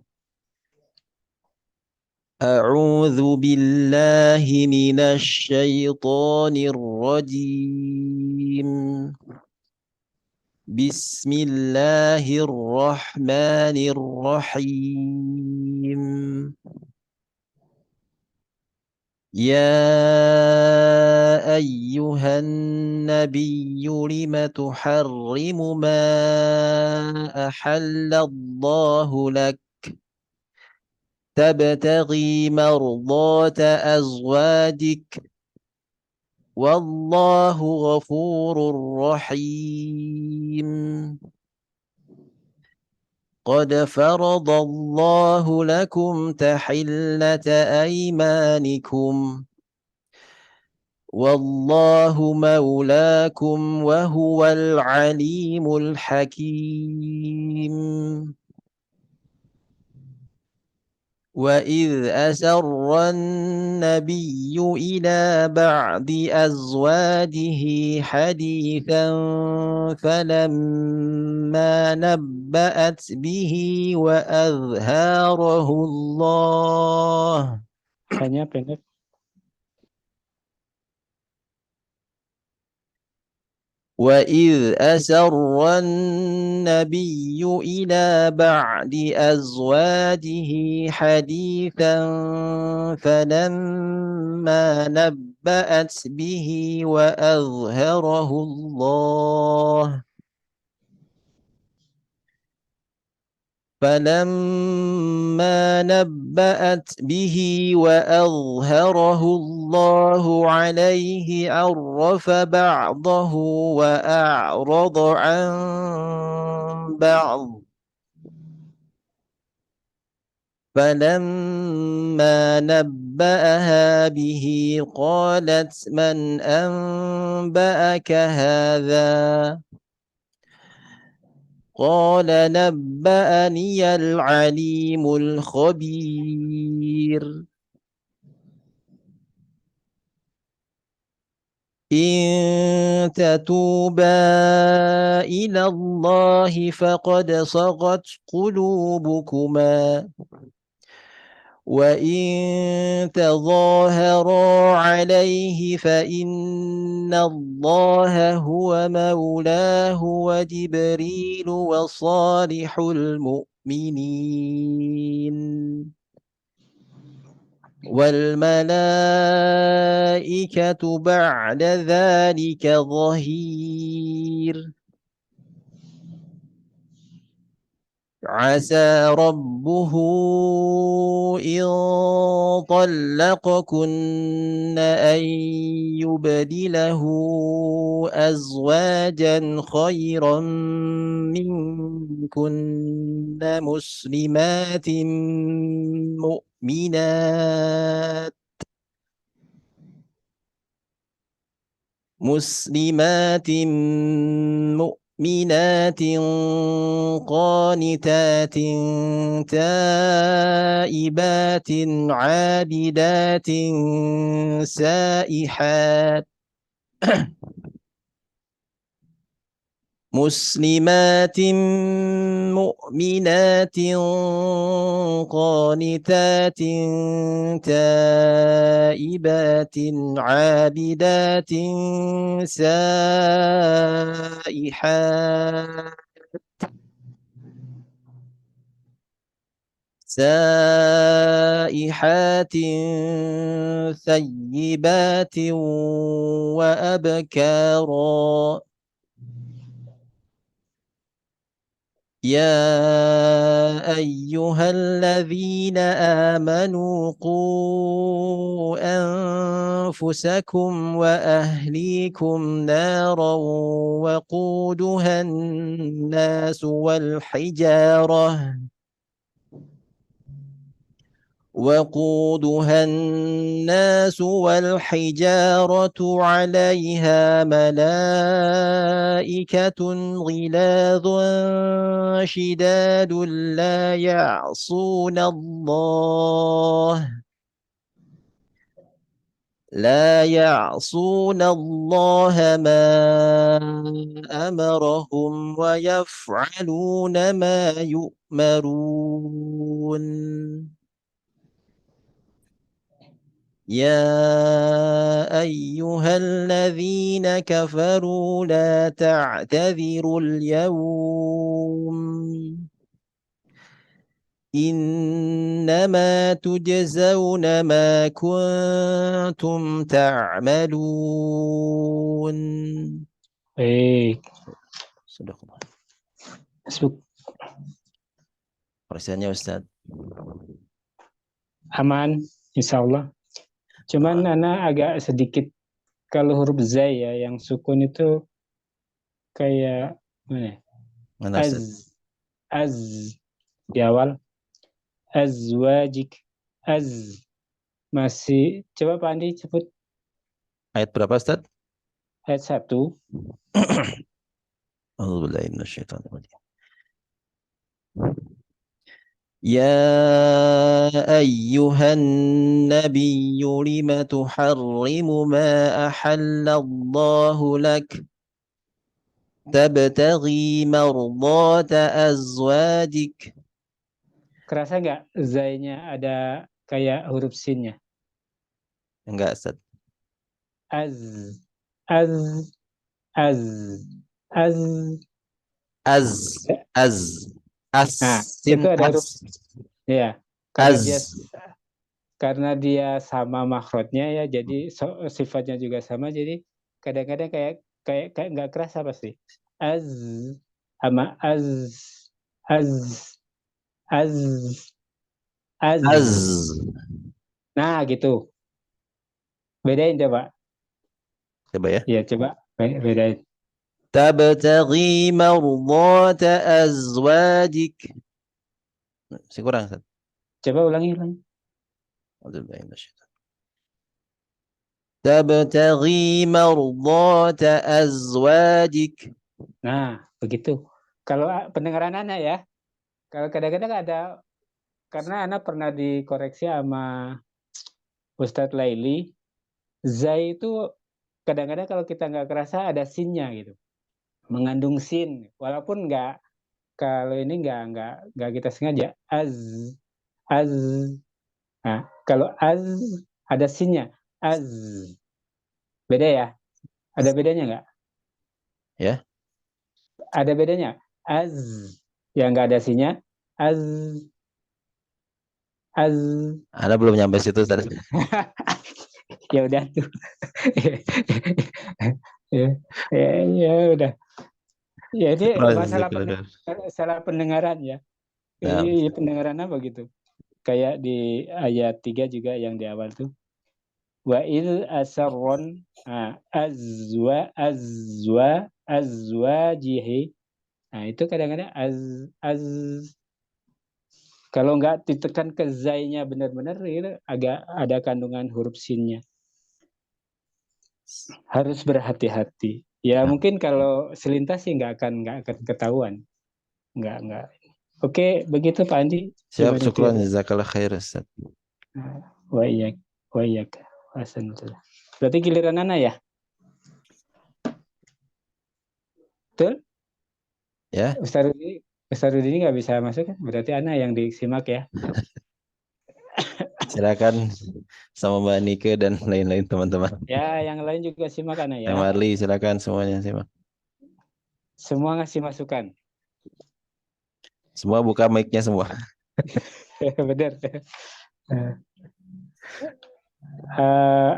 A'udzu billahi minasy syaithanir rajim. Bismillahirrahmanirrahim. يا أيها النبي لم تحرم ما أحل الله لك تبتغي مرضات أزواجك والله غفور رحيم قد فرض الله لكم تحلة أيمانكم والله مولاكم وهو العليم الحكيم. وإذ أسر النبي إلى بعض أزواجه حديثا فلما نبأت به وأظهره الله Hanya pendek. وإذ أسر النبي إلى بعض أزواجه حديثا فلما نبأت به وأظهره الله فلما نبأت به وأظهره الله عليه عرف بعضه وأعرض عن بعض فلما نبأها به قالت من أنبأك هذا قال نبأني العليم الخبير إن تتوبا إلى الله فقد صغت قلوبكما وإن تظاهرا عليه فإن الله هو مولاه وجبريل وصالح المؤمنين والملائكة بعد ذلك ظهير عسى ربه إن طلقكن أن يبدله أزواجا خيرا منكن مسلمات مؤمنات قانتات تائبات عابدات سائحات مسلمات مؤمنات قانتات تائبات عابدات سائحات ثيبات وأبكارا يا أيها الذين آمنوا قوا أنفسكم وأهليكم نارا وقودها الناس والحجارة عليها ملائكة غلاظ شداد لا يعصون الله ما أمرهم ويفعلون ما يؤمرون يا أيها الذين كفروا لا تعتذروا اليوم إنما تجزون ما كنتم تعملون. Baik. Sudah. Masuk. Persennya Ustaz. Aman, insya Allah. Cuman Ana agak sedikit kalau huruf zai ya, yang sukun itu kayak mana? Mana Ustaz? Az di awal. Azwajik. Masih, coba Pak Andi sebut. Ayat berapa Ustaz? Ayat 1. A'udzubillahi minasyaitonir rajim. يا أيها النبي لم تحرم ما أحل الله لك تبتغي مرضات أزواجك. Kerasa nggak zainya ada kayak huruf sinnya? Enggak, Ustaz. Az, az, az, az. Az, az, as, Nah, sin itu ada huruf as, ya. Karena dia az, sama makhrajnya ya, jadi sifatnya juga sama, jadi kadang-kadang kayak nggak kerasa pasti. Az sama az, az, az. az. Nah, gitu. Bedain coba. Coba ya. Ya, coba bedain. Tabtaghi mardata azwajik. Masih kurang, Ustaz. Coba ulangi. Tabtaghi mardata azwajik. Nah, begitu. Kalau pendengaran Ana ya, kalau kadang-kadang ada, karena Ana pernah dikoreksi sama Ustadz Laili, Zai itu kadang-kadang kalau kita nggak kerasa ada sinnya gitu, mengandung sin, walaupun nggak, kalau ini nggak kita sengaja. Az. Nah, kalau az ada sinnya, az. Beda ya? Ada bedanya nggak? Ya. Ada bedanya. Az yang nggak ada sinnya, az, az. Anda belum nyampe situ, Ustaz. Ya udah tuh. ya, ya udah. Ya ini masalah pendengaran ya. Nah, Ini pendengaran apa gitu. Kayak di ayat 3 juga yang di awal tuh. Wa il asarron azwajihi. Nah, itu kadang-kadang az kalau nggak ditekan ke zainya benar-benar itu agak ada kandungan huruf sinnya. Harus berhati-hati. Ya mungkin kalau selintas sih nggak akan ketahuan. Nggak. Oke, begitu Pak Andi. siap, syukran, jazakallah khair, Ustaz. Wa iyyak, wa iyyak. Berarti giliran Ana ya? Betul? Ya, Ustaz Rudi ini nggak bisa masuk kan? Berarti Ana yang disimak ya. silakan sama Mbak Nike dan lain-lain teman-teman. Ya, yang lain juga simak Ana Yang ya. Marli, silakan semuanya simak. Semua ngasih masukan. Semua buka mic-nya semua. Benar.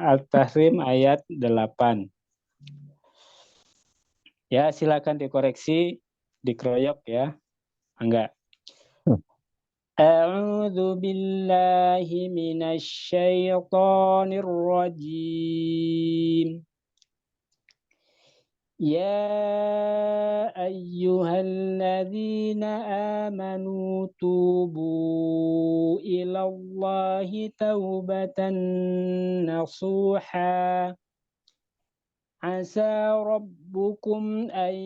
Al-Tahrim ayat 8. Ya, silakan dikoreksi, dikeroyok ya. Enggak. A'udzu billahi minasy syaithanir rajim. Ya ayyuhalladzina amanu tubu ilallahi taubatan nasuha. Asa rabbukum an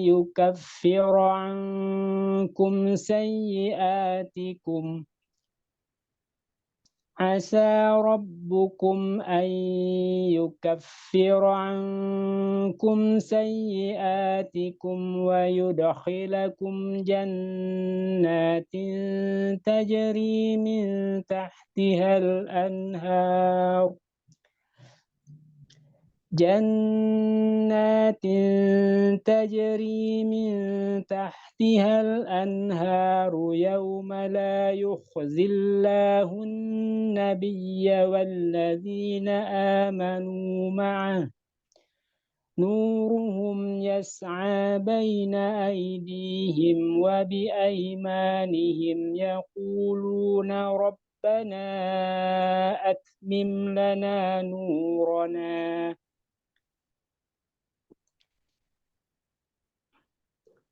yukaffira ankum sayyiatikum. Asa rabbukum an yukaffira ankum sayyiatikum wa yudkhilakum jannatin tajri min tahtihal anhar. جنات تجري من تحتها الأنهار يوم لا يخزي الله النبي والذين آمنوا معه نورهم يسعى بين أيديهم وبأيمانهم يقولون ربنا أتمم لنا نورنا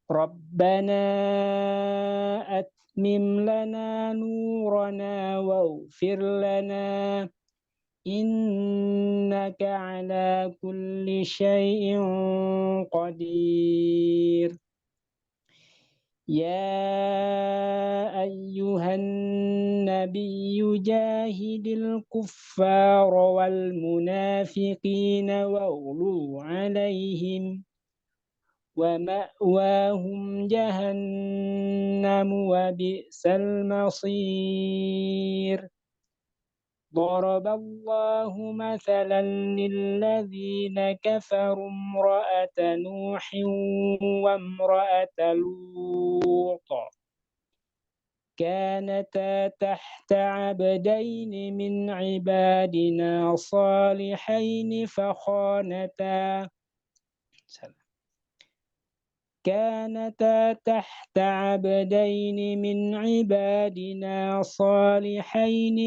ربنا أتمم لنا نورنا واغفر لنا إنك على كل شيء قدير Ya ayyuhan nabiyyu jahidil kuffara wal munafiqina waghluz alaihim wa ma'wahum jahannam wa bi'sal masir. ضرب الله مثلا للذين كفروا امرأة نوح وامرأة لوط كانتا تحت عبدين من عبادنا صالحين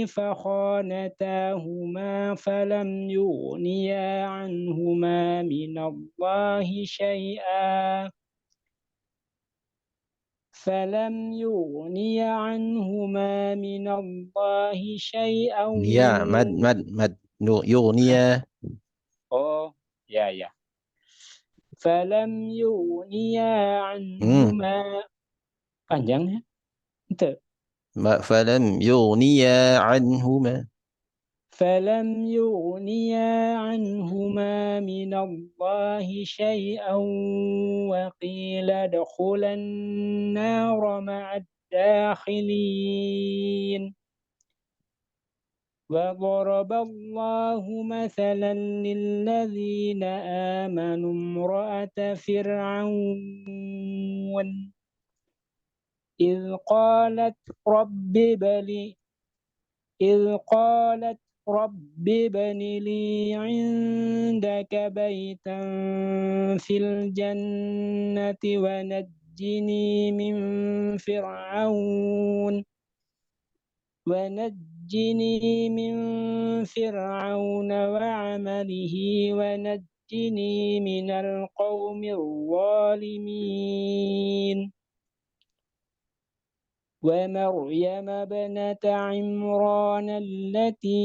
فخانتاهما فلم يغنيا عنهما من الله شيئا Ya, mad. Yughniya. Oh, ya. Falam yughniya anhuma. Panjangnya. Itu. Falam yughniya anhuma. فلم يغنيا عنهما من الله شيئا وقيل ادخلا النار مع الداخلين وضرب الله مثلا للذين آمنوا امرأة فرعون إذ قالت رب ابن لي عندك بيتا في الجنة ونجني من فرعون وعمله ونجني من القوم الظالمين ومريم ابنة عمران التي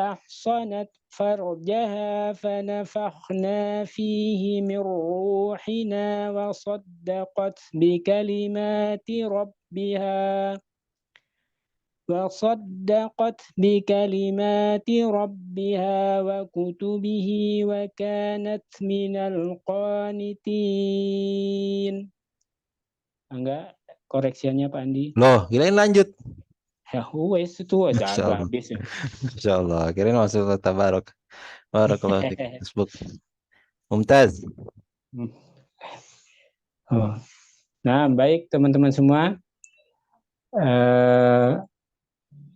أحصنت فرجها فنفخنا فيه من روحنا وصدقت بكلمات ربها وكتبه وكانت من القانتين. Enggak, koreksiannya Pak Andi. Loh, kirain lanjut. Ya, wes itu aja habis. Insyaallah, kirain masuk tabarok. Barakallahu fiik. Facebook. Mumtaz. Oh. Nah, baik teman-teman semua.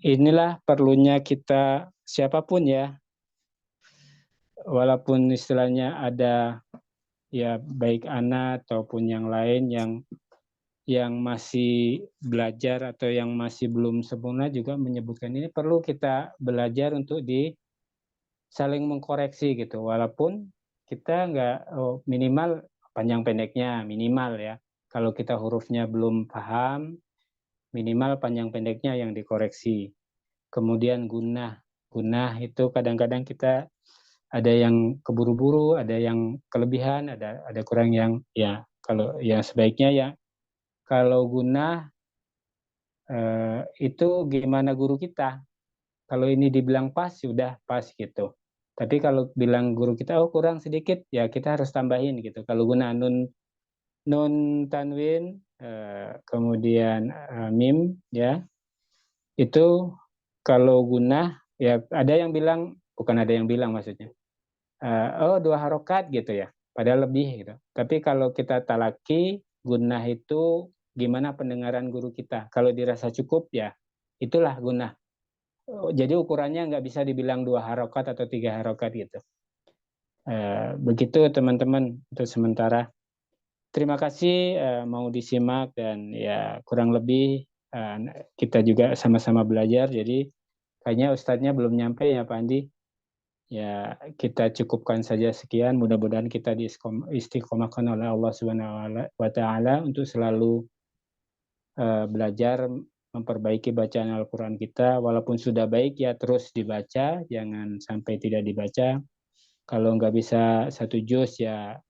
Inilah perlunya kita siapapun ya. Walaupun istilahnya ada ya baik anak ataupun yang lain yang masih belajar atau yang masih belum sempurna juga menyebutkan ini perlu kita belajar untuk saling mengkoreksi gitu, walaupun kita nggak minimal panjang pendeknya minimal ya, kalau kita hurufnya belum paham minimal panjang pendeknya yang dikoreksi. Kemudian gunah itu kadang-kadang kita ada yang keburu-buru, ada yang kelebihan, ada kurang yang ya kalau yang sebaiknya ya. Kalau gunah itu gimana guru kita. Kalau ini dibilang pas, sudah pas gitu. Tapi kalau bilang guru kita, oh kurang sedikit, ya kita harus tambahin gitu. Kalau gunah nun tanwin, kemudian mim, ya itu kalau gunah, ya ada yang bilang, bukan ada yang bilang maksudnya, oh 2 harokat gitu ya, padahal lebih gitu. Tapi kalau kita talaki, gunah itu gimana pendengaran guru kita. Kalau dirasa cukup ya itulah gunah. Jadi ukurannya nggak bisa dibilang 2 harokat atau 3 harokat gitu. Begitu teman-teman untuk sementara. Terima kasih mau disimak dan ya kurang lebih kita juga sama-sama belajar. Jadi kayaknya Ustadznya belum nyampe ya Pak Andi. Ya kita cukupkan saja sekian. Mudah-mudahan kita diistiqomahkan oleh Allah Subhanahu wa Ta'ala untuk selalu belajar memperbaiki bacaan Al-Quran kita. Walaupun sudah baik ya terus dibaca, jangan sampai tidak dibaca. Kalau nggak bisa 1 juz ya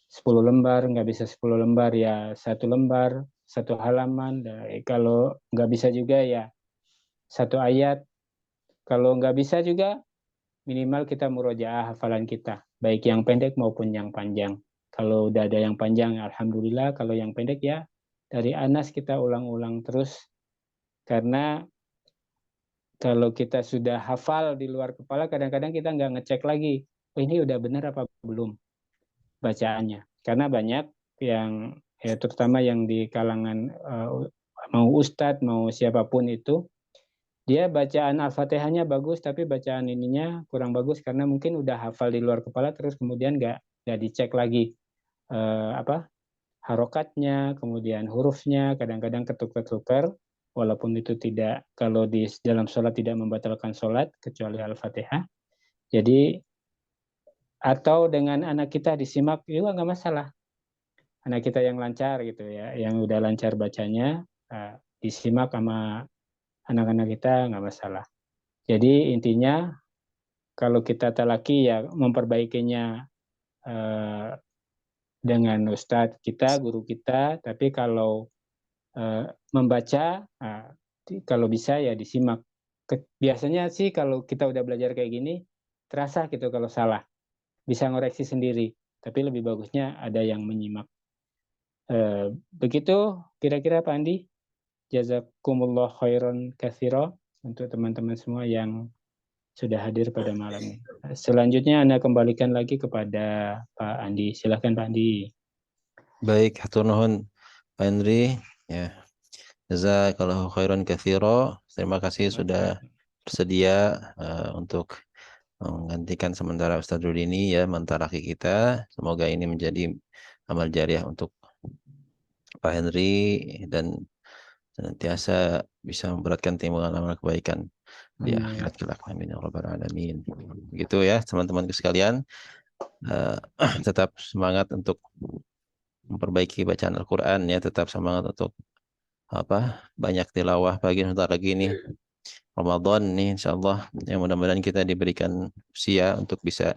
10 lembar, nggak bisa 10 lembar ya 1 lembar. satu halaman. Kalau nggak bisa juga ya satu ayat. Kalau nggak bisa juga minimal kita murojaah hafalan kita, baik yang pendek maupun yang panjang. Kalau udah ada yang panjang, alhamdulillah. Kalau yang pendek ya dari Anas kita ulang-ulang terus. Karena kalau kita sudah hafal di luar kepala, kadang-kadang kita nggak ngecek lagi, oh, ini udah benar apa belum bacaannya. Karena banyak yang, ya, terutama yang di kalangan mau ustadz, mau siapapun itu, dia bacaan Al-Fatihahnya bagus, tapi bacaan ininya kurang bagus karena mungkin udah hafal di luar kepala, terus kemudian nggak dicek lagi harokatnya, kemudian hurufnya, kadang-kadang ketukar-tukar, walaupun itu tidak, kalau di dalam sholat tidak membatalkan sholat, kecuali Al-Fatihah. Jadi, atau dengan anak kita disimak, juga nggak masalah. Anak kita yang lancar gitu ya, yang udah lancar bacanya, disimak sama anak-anak kita, nggak masalah. Jadi intinya, kalau kita talaki ya memperbaikinya dengan ustadz kita, guru kita, tapi kalau membaca, kalau bisa ya disimak. Biasanya sih kalau kita udah belajar kayak gini, terasa gitu kalau salah. Bisa ngoreksi sendiri, tapi lebih bagusnya ada yang menyimak. Begitu kira-kira Pak Andi. Jazakumullah khairan katsira untuk teman-teman semua yang sudah hadir pada malam ini. Selanjutnya Anda kembalikan lagi kepada Pak Andi. Silakan Pak Andi. Baik, hatur nuhun Pak Henry. Ya, jazakallahu khairan katsira. Terima kasih sudah bersedia untuk menggantikan sementara Ustadz Rudini ya, mentaraki kita. Semoga ini menjadi amal jariah untuk Pak Henry dan senantiasa bisa memberatkan timbangan amal kebaikan di akhirat kelak. Amin ya rabbal alamin. Begitu ya teman-teman sekalian, tetap semangat untuk memperbaiki bacaan Al-Quran ya, tetap semangat untuk banyak tilawah pagi sebentar lagi nih Ramadan nih, insyaallah yang mudah-mudahan kita diberikan usia untuk bisa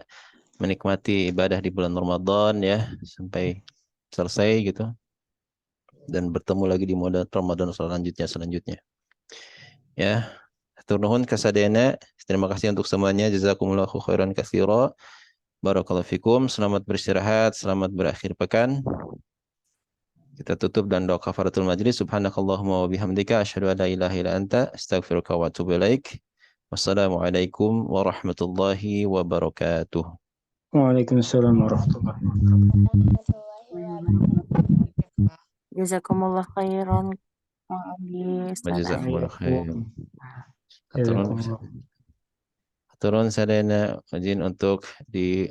menikmati ibadah di bulan Ramadan ya sampai selesai gitu, dan bertemu lagi di Ramadan selanjutnya ya. Hatur nuhun kasadena. Terima kasih untuk semuanya. Jazakumullahu khairan katsira. Barakallahu fikum. Selamat beristirahat, selamat berakhir pekan. Kita tutup dan doa kafaratul majlis. Subhanakallahumma wa bihamdika asyhadu an la ilaha illa anta astaghfiruka wa atubu ilaik. Wassalamualaikum warahmatullahi wabarakatuh. Waalaikumsalam warahmatullahi wabarakatuh. Jazakumullah khairan Kang Andi, Ustaz Jazakumullah khair. Jazakumullah. Turun sadana izin untuk di